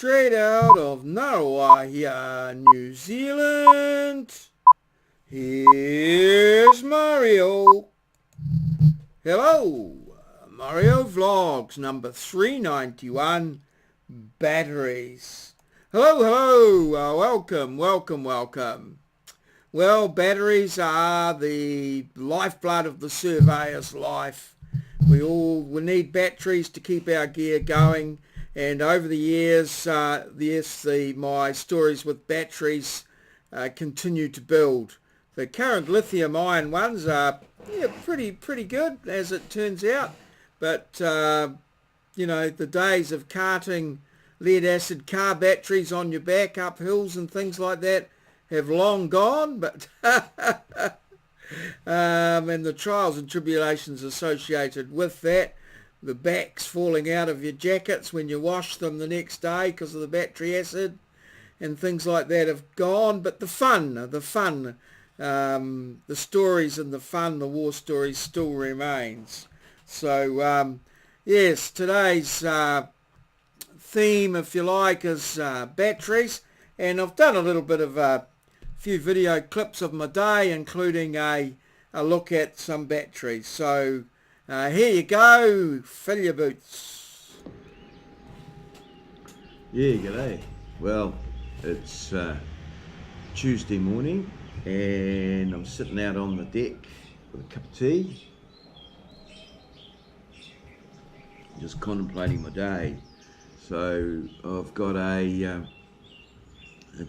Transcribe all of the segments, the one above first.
straight out of Ngaruahia, New Zealand. Here's Mario. Hello, Mario Vlogs number 391, batteries. Hello, welcome. Well, batteries are the lifeblood of the surveyor's life. We need batteries to keep our gear going, and over the years, my stories with batteries continue to build. The current lithium-ion ones are pretty good, as it turns out, but the days of carting lead-acid car batteries on your back up hills and things like that have long gone, but and the trials and tribulations associated with that, the backs falling out of your jackets when you wash them the next day because of the battery acid and things like that have gone. But the stories and the fun, the war stories still remains. So yes, today's theme, if you like, is batteries, and I've done a little bit of a few video clips of my day, including a look at some batteries. So here you go, fill your boots. Yeah, g'day. Well, it's Tuesday morning and I'm sitting out on the deck with a cup of tea, just contemplating my day. So I've got a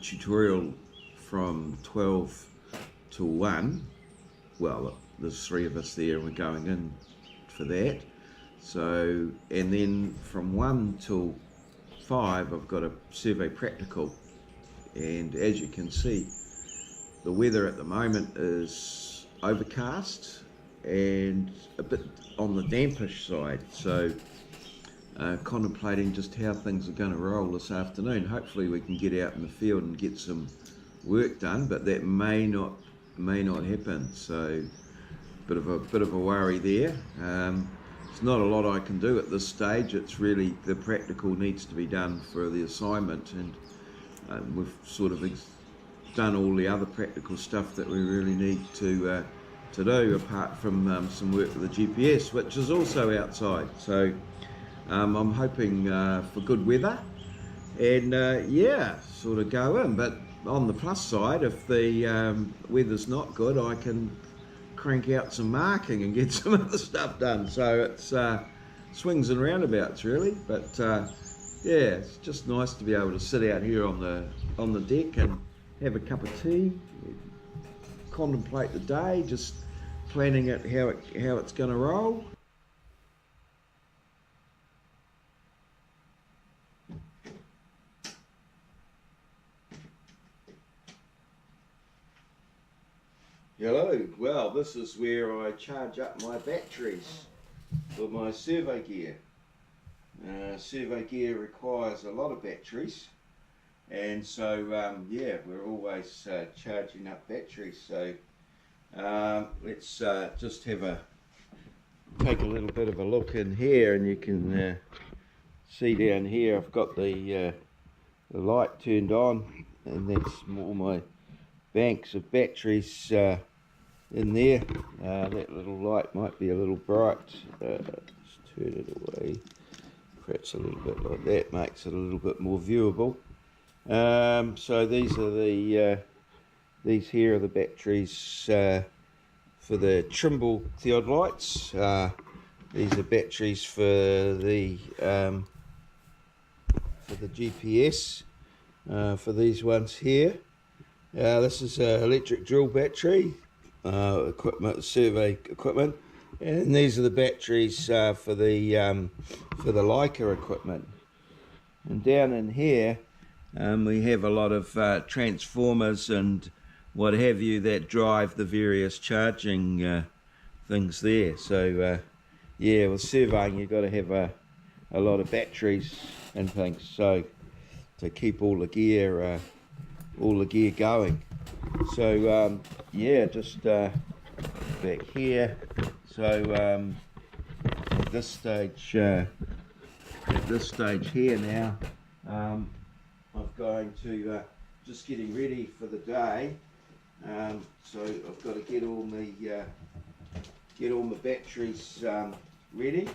tutorial from 12 to 1. Well, there's 3 of us there and we're going in for that. So, and then from 1 till 5 I've got a survey practical, and as you can see, the weather at the moment is overcast and a bit on the dampish side. So contemplating just how things are going to roll this afternoon. Hopefully we can get out in the field and get some work done, but that may not happen. So bit of a worry there. There's not a lot I can do at this stage. It's really the practical needs to be done for the assignment, and we've sort of done all the other practical stuff that we really need to do, apart from some work with the GPS, which is also outside. So I'm hoping for good weather, and sort of go in. But on the plus side, if the weather's not good, I can crank out some marking and get some other stuff done. So it's swings and roundabouts really, but it's just nice to be able to sit out here on the deck and have a cup of tea, contemplate the day, just planning it how it's going to roll. Hello, well, this is where I charge up my batteries for my survey gear. Survey gear requires a lot of batteries, and so we're always charging up batteries. So let's just take a little bit of a look in here, and you can see down here I've got the light turned on, and that's all my banks of batteries in there. That little light might be a little bright. Let's turn it away, perhaps a little bit like that, makes it a little bit more viewable. So these are these here are the batteries for the Trimble theodolites. These are batteries for the GPS, for these ones here. This is an electric drill battery, survey equipment, and these are the batteries for the Leica equipment. And down in here we have a lot of transformers and what have you that drive the various charging things there. So with surveying you've got to have a lot of batteries and things, so to keep all the gear going. So just back here. So at this stage here now, I'm going to just getting ready for the day. So I've got to get all my batteries ready,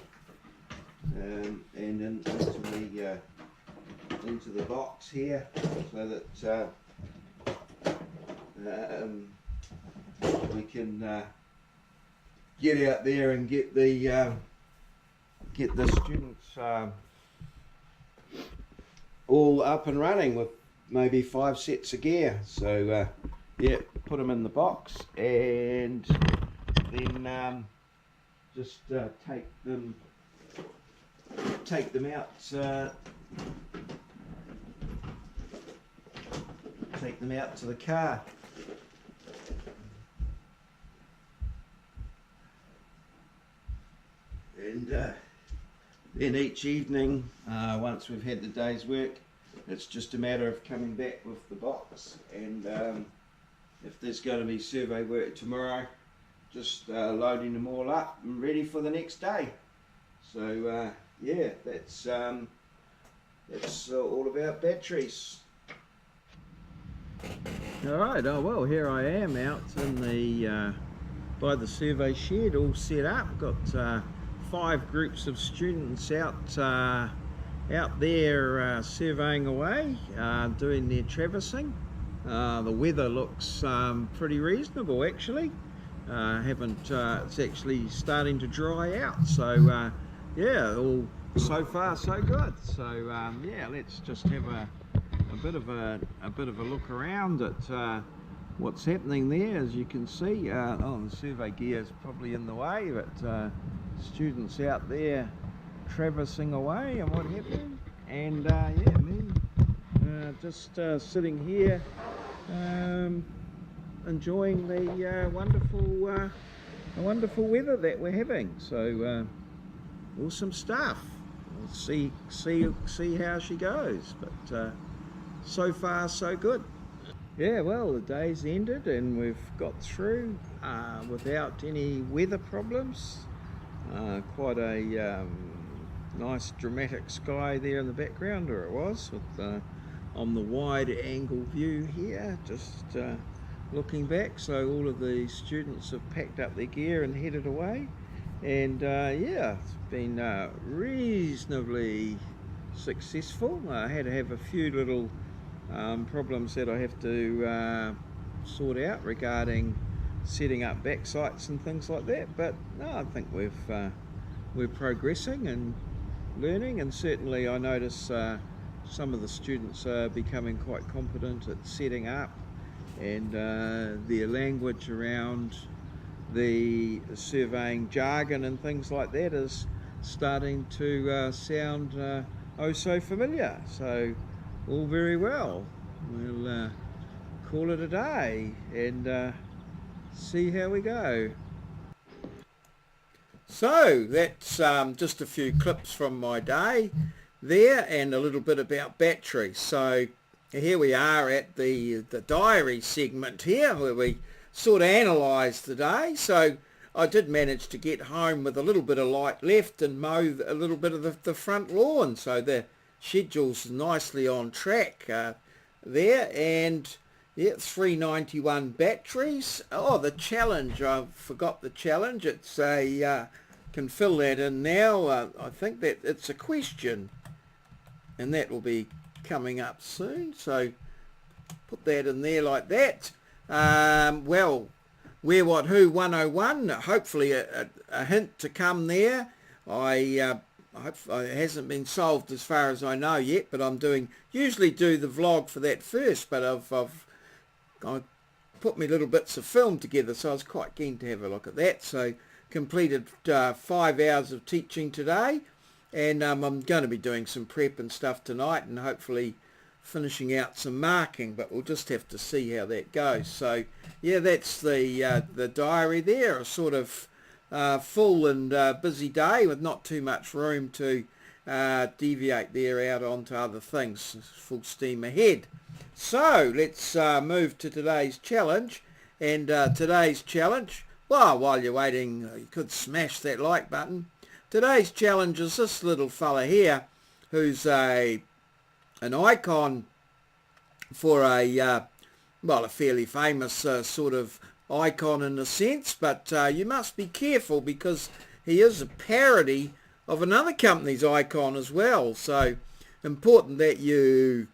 and into the box here, so that we can get out there and get the students all up and running with maybe 5 sets of gear. So yeah, put them in the box and then just take them out. Take them out to the car. And then each evening, once we've had the day's work, it's just a matter of coming back with the box, and if there's going to be survey work tomorrow, just loading them all up and ready for the next day. So yeah, that's all about batteries. Alright, oh well, here I am out in the by the survey shed, all set up. Got 5 groups of students out there surveying away, doing their traversing. The weather looks pretty reasonable actually. It's actually starting to dry out, so yeah, all so far so good. So yeah, let's just have a bit of a look around at what's happening there. As you can see, oh, the survey gear is probably in the way, but students out there traversing away and what have you. And yeah, me just sitting here enjoying the wonderful weather that we're having. So awesome stuff. We'll see how she goes, but so far so good. Yeah, well, the day's ended and we've got through without any weather problems. Quite a nice dramatic sky there in the background, or it was, with on the wide angle view here, just looking back. So all of the students have packed up their gear and headed away, and yeah, it's been reasonably successful. I had to have a few little problems that I have to sort out regarding setting up back sites and things like that, but no, I think we're progressing and learning, and certainly I notice some of the students are becoming quite competent at setting up, and their language around the surveying jargon and things like that is starting to sound oh so familiar. So all very well. We'll call it a day and see how we go. So that's just a few clips from my day there, and a little bit about batteries. So here we are at the diary segment here, where we sort of analyse the day. So I did manage to get home with a little bit of light left and mow a little bit of the front lawn, so the schedule's nicely on track there. And yeah, 391 batteries. Oh, the challenge, I forgot the challenge. It's a can fill that in now. I think that it's a question, and that will be coming up soon, so put that in there like that. Well, where, what, who 101, hopefully a hint to come there. I hope it hasn't been solved as far as I know yet, but I'm usually do the vlog for that first, but I put me little bits of film together, so I was quite keen to have a look at that. So completed 5 hours of teaching today, and I'm going to be doing some prep and stuff tonight, and hopefully finishing out some marking, but we'll just have to see how that goes. So yeah, that's the diary there, a sort of full and busy day with not too much room to deviate there out onto other things. Full steam ahead. So let's move to today's challenge. And today's challenge, well, while you're waiting, you could smash that like button. Today's challenge is this little fella here, who's an icon for a fairly famous sort of icon in a sense, but you must be careful because he is a parody of another company's icon as well. So important that you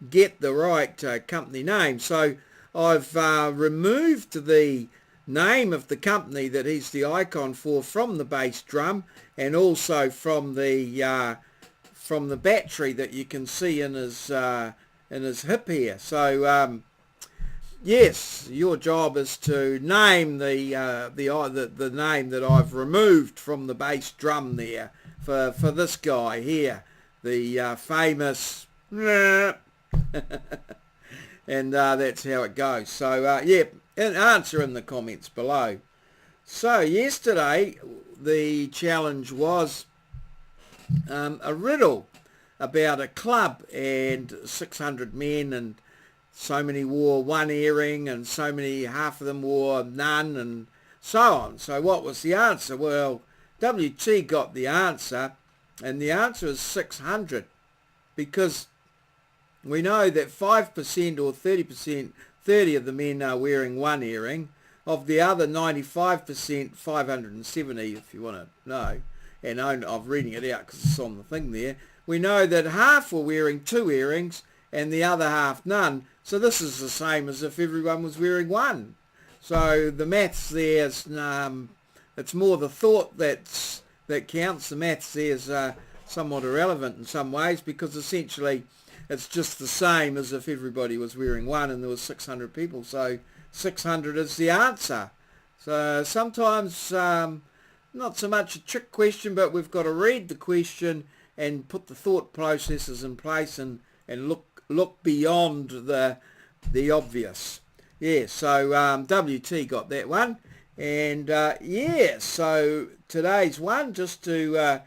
get the right company name. So I've removed the name of the company that he's the icon for from the bass drum, and also from the battery that you can see in his hip here. So yes, your job is to name the name that I've removed from the bass drum there for this guy here, the famous. And that's how it goes. So yeah, an answer in the comments below. So yesterday the challenge was a riddle about a club and 600 men, and so many wore one earring and so many, half of them wore none, and so on. So what was the answer? Well, WT got the answer, and the answer is 600, because we know that 5% or 30%, 30 of the men are wearing one earring. Of the other 95%, 570 if you want to know, and I'm reading it out because it's on the thing there, we know that half were wearing two earrings and the other half none. So this is the same as if everyone was wearing one. So the maths there is, it's more the thought that counts. The maths there is somewhat irrelevant in some ways, because essentially it's just the same as if everybody was wearing one and there was 600 people. So 600 is the answer. So sometimes not so much a trick question, but we've got to read the question and put the thought processes in place and look beyond the obvious. Yeah, so WT got that one. And yeah, so today's one, just to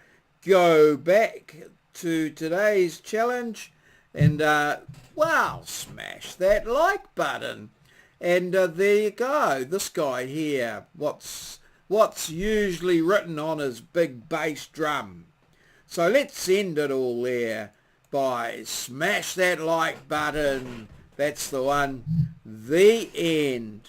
go back to today's challenge, and wow, smash that like button. And there you go. This guy here, what's usually written on his big bass drum. So let's end it all there by smash that like button. That's the one. The end.